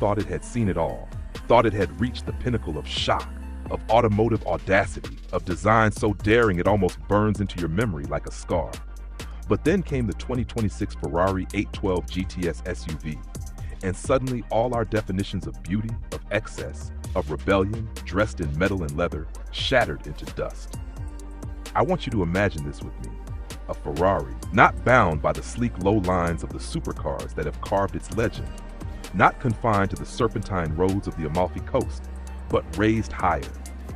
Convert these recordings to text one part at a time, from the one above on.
thought it had seen it all, thought it had reached the pinnacle of shock, of automotive audacity, of design so daring it almost burns into your memory like a scar. But then came the 2026 Ferrari 812 GTS SUV, and suddenly all our definitions of beauty, of excess, of rebellion, dressed in metal and leather, shattered into dust. I want you to imagine this with me. A Ferrari, not bound by the sleek low lines of the supercars that have carved its legend, not confined to the serpentine roads of the Amalfi Coast, but raised higher,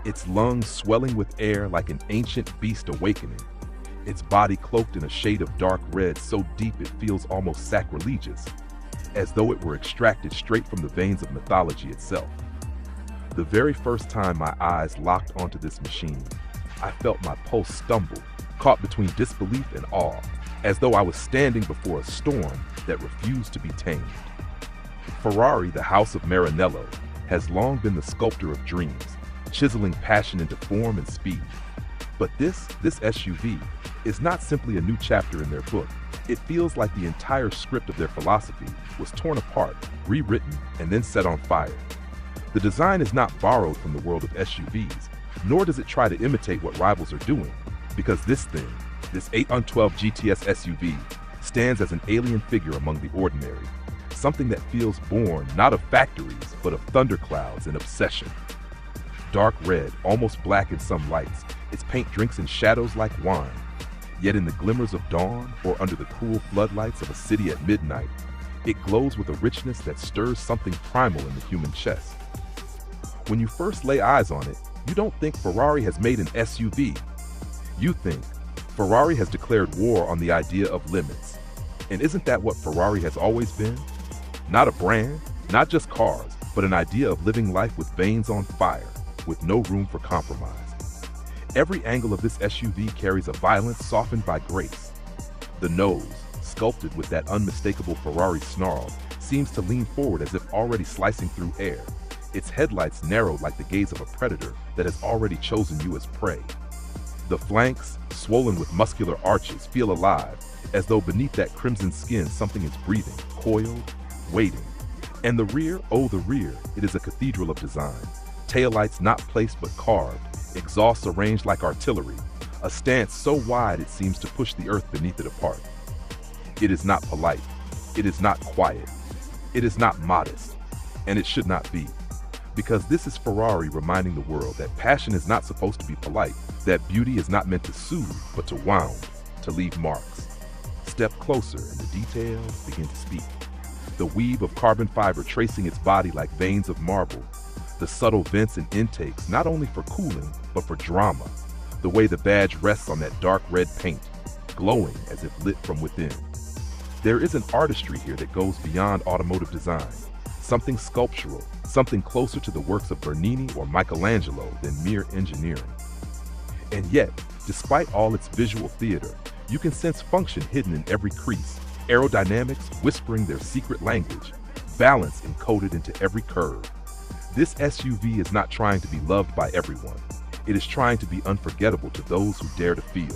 its lungs swelling with air like an ancient beast awakening, its body cloaked in a shade of dark red so deep it feels almost sacrilegious, as though it were extracted straight from the veins of mythology itself. The very first time my eyes locked onto this machine, I felt my pulse stumble, caught between disbelief and awe, as though I was standing before a storm that refused to be tamed. Ferrari, the house of Maranello, has long been the sculptor of dreams, chiseling passion into form and speed. But this SUV is not simply a new chapter in their book. It feels like the entire script of their philosophy was torn apart, rewritten, and then set on fire. The design is not borrowed from the world of SUVs, nor does it try to imitate what rivals are doing, because this 812 GTS SUV, stands as an alien figure among the ordinary, something that feels born not of factories, but of thunderclouds and obsession. Dark red, almost black in some lights, its paint drinks in shadows like wine. Yet in the glimmers of dawn, or under the cool floodlights of a city at midnight, it glows with a richness that stirs something primal in the human chest. When you first lay eyes on it, you don't think Ferrari has made an SUV. You think Ferrari has declared war on the idea of limits. And isn't that what Ferrari has always been? Not a brand, not just cars, but an idea of living life with veins on fire, with no room for compromise. Every angle of this SUV carries a violence softened by grace. The nose, sculpted with that unmistakable Ferrari snarl, seems to lean forward as if already slicing through air, its headlights narrowed like the gaze of a predator that has already chosen you as prey. The flanks, swollen with muscular arches, feel alive, as though beneath that crimson skin something is breathing, coiled, waiting. And the rear, oh the rear, it is a cathedral of design. Taillights not placed but carved, exhausts arranged like artillery, a stance so wide it seems to push the earth beneath it apart. It is not polite, it is not quiet, it is not modest, and it should not be. Because this is Ferrari reminding the world that passion is not supposed to be polite, that beauty is not meant to soothe, but to wound, to leave marks. Step closer and the details begin to speak. The weave of carbon fiber tracing its body like veins of marble, the subtle vents and intakes not only for cooling, but for drama, the way the badge rests on that dark red paint, glowing as if lit from within. There is an artistry here that goes beyond automotive design, something sculptural, something closer to the works of Bernini or Michelangelo than mere engineering. And yet, despite all its visual theater, you can sense function hidden in every crease, aerodynamics whispering their secret language, balance encoded into every curve. This SUV is not trying to be loved by everyone. It is trying to be unforgettable to those who dare to feel.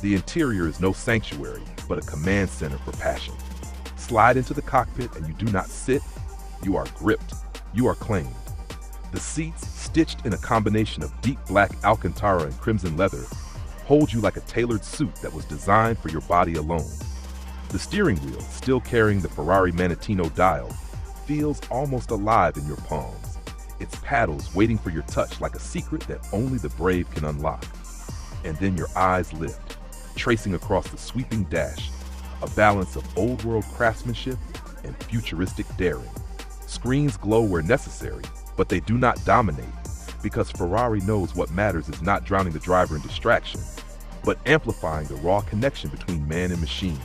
The interior is no sanctuary, but a command center for passion. Slide into the cockpit and you do not sit, you are gripped, you are claimed. The seats, stitched in a combination of deep black Alcantara and crimson leather, hold you like a tailored suit that was designed for your body alone. The steering wheel, still carrying the Ferrari Manettino dial, feels almost alive in your palms, its paddles waiting for your touch like a secret that only the brave can unlock. And then your eyes lift, tracing across the sweeping dash, a balance of old-world craftsmanship and futuristic daring. Screens glow where necessary, but they do not dominate, because Ferrari knows what matters is not drowning the driver in distraction, but amplifying the raw connection between man and machine.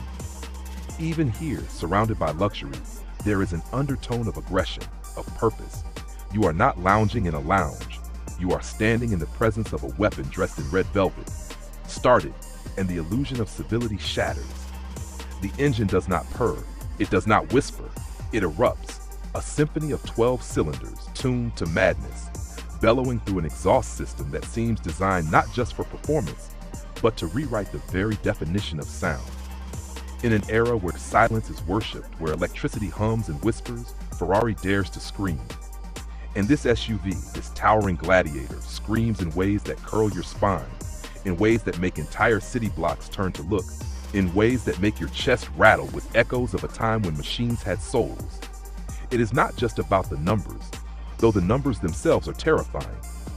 Even here, surrounded by luxury, there is an undertone of aggression, of purpose. You are not lounging in a lounge. You are standing in the presence of a weapon dressed in red velvet. Start it, and the illusion of civility shatters. The engine does not purr, it does not whisper, it erupts, a symphony of 12 cylinders tuned to madness, bellowing through an exhaust system that seems designed not just for performance, but to rewrite the very definition of sound. In an era where silence is worshipped, where electricity hums and whispers, Ferrari dares to scream. And this SUV, this towering gladiator, screams in ways that curl your spine, in ways that make entire city blocks turn to look, in ways that make your chest rattle with echoes of a time when machines had souls. It is not just about the numbers, though the numbers themselves are terrifying.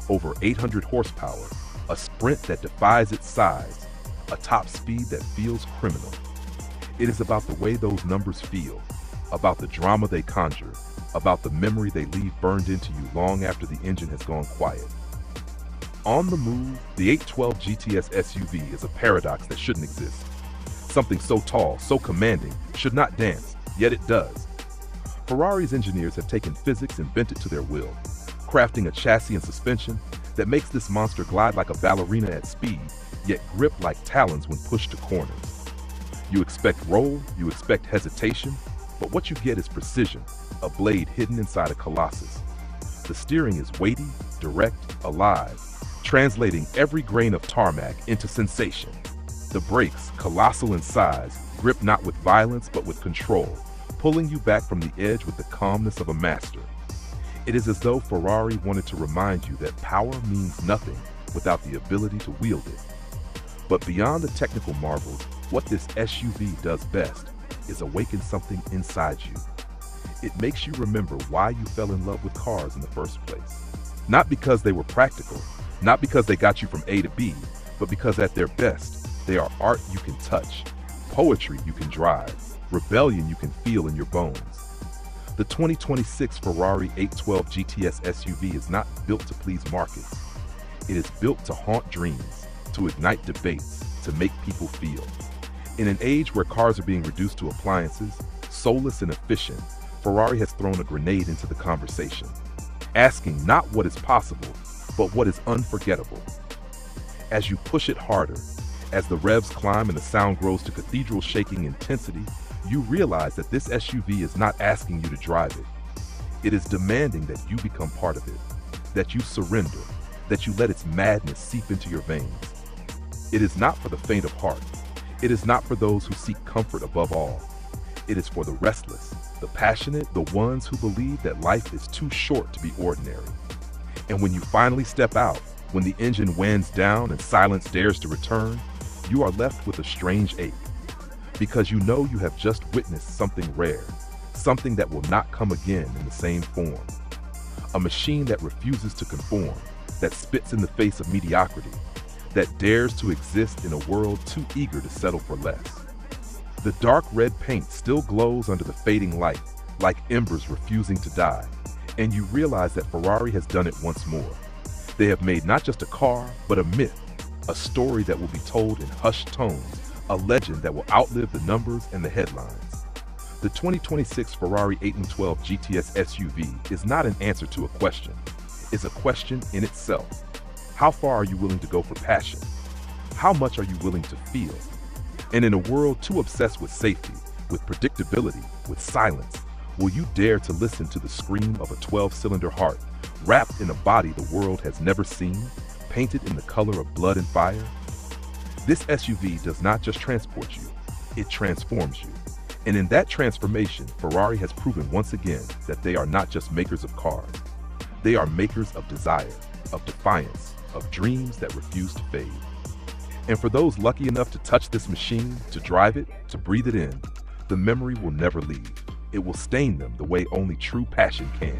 Over 800 horsepower, a sprint that defies its size, a top speed that feels criminal. It is about the way those numbers feel, about the drama they conjure, about the memory they leave burned into you long after the engine has gone quiet. On the move, the 812 GTS SUV is a paradox that shouldn't exist. Something so tall, so commanding, should not dance, yet it does. Ferrari's engineers have taken physics and bent it to their will, crafting a chassis and suspension that makes this monster glide like a ballerina at speed, yet grip like talons when pushed to corners. You expect roll, you expect hesitation, but what you get is precision, a blade hidden inside a colossus. The steering is weighty, direct, alive, translating every grain of tarmac into sensation. The brakes, colossal in size, grip not with violence but with control, pulling you back from the edge with the calmness of a master. It is as though Ferrari wanted to remind you that power means nothing without the ability to wield it. But beyond the technical marvels, what this SUV does best is awaken something inside you. It makes you remember why you fell in love with cars in the first place. Not because they were practical, not because they got you from A to B, but because at their best, they are art you can touch, poetry you can drive, rebellion you can feel in your bones. The 2026 Ferrari 812 GTS SUV is not built to please markets. It is built to haunt dreams, to ignite debates, to make people feel. In an age where cars are being reduced to appliances, soulless and efficient, Ferrari has thrown a grenade into the conversation, asking not what is possible, but what is unforgettable. As you push it harder, as the revs climb and the sound grows to cathedral-shaking intensity, you realize that this SUV is not asking you to drive it. It is demanding that you become part of it, that you surrender, that you let its madness seep into your veins. It is not for the faint of heart. It is not for those who seek comfort above all. It is for the restless, the passionate, the ones who believe that life is too short to be ordinary. And when you finally step out, when the engine winds down and silence dares to return, you are left with a strange ache, because you know you have just witnessed something rare, something that will not come again in the same form. A machine that refuses to conform, that spits in the face of mediocrity, that dares to exist in a world too eager to settle for less. The dark red paint still glows under the fading light, like embers refusing to die, and you realize that Ferrari has done it once more. They have made not just a car, but a myth, a story that will be told in hushed tones, a legend that will outlive the numbers and the headlines. The 2026 Ferrari 812 GTS SUV is not an answer to a question. It's a question in itself. How far are you willing to go for passion? How much are you willing to feel? And in a world too obsessed with safety, with predictability, with silence, will you dare to listen to the scream of a 12-cylinder heart, wrapped in a body the world has never seen, painted in the color of blood and fire? This SUV does not just transport you, it transforms you. And in that transformation, Ferrari has proven once again that they are not just makers of cars. They are makers of desire, of defiance, of dreams that refuse to fade. And for those lucky enough to touch this machine, to drive it, to breathe it in, the memory will never leave. It will stain them the way only true passion can.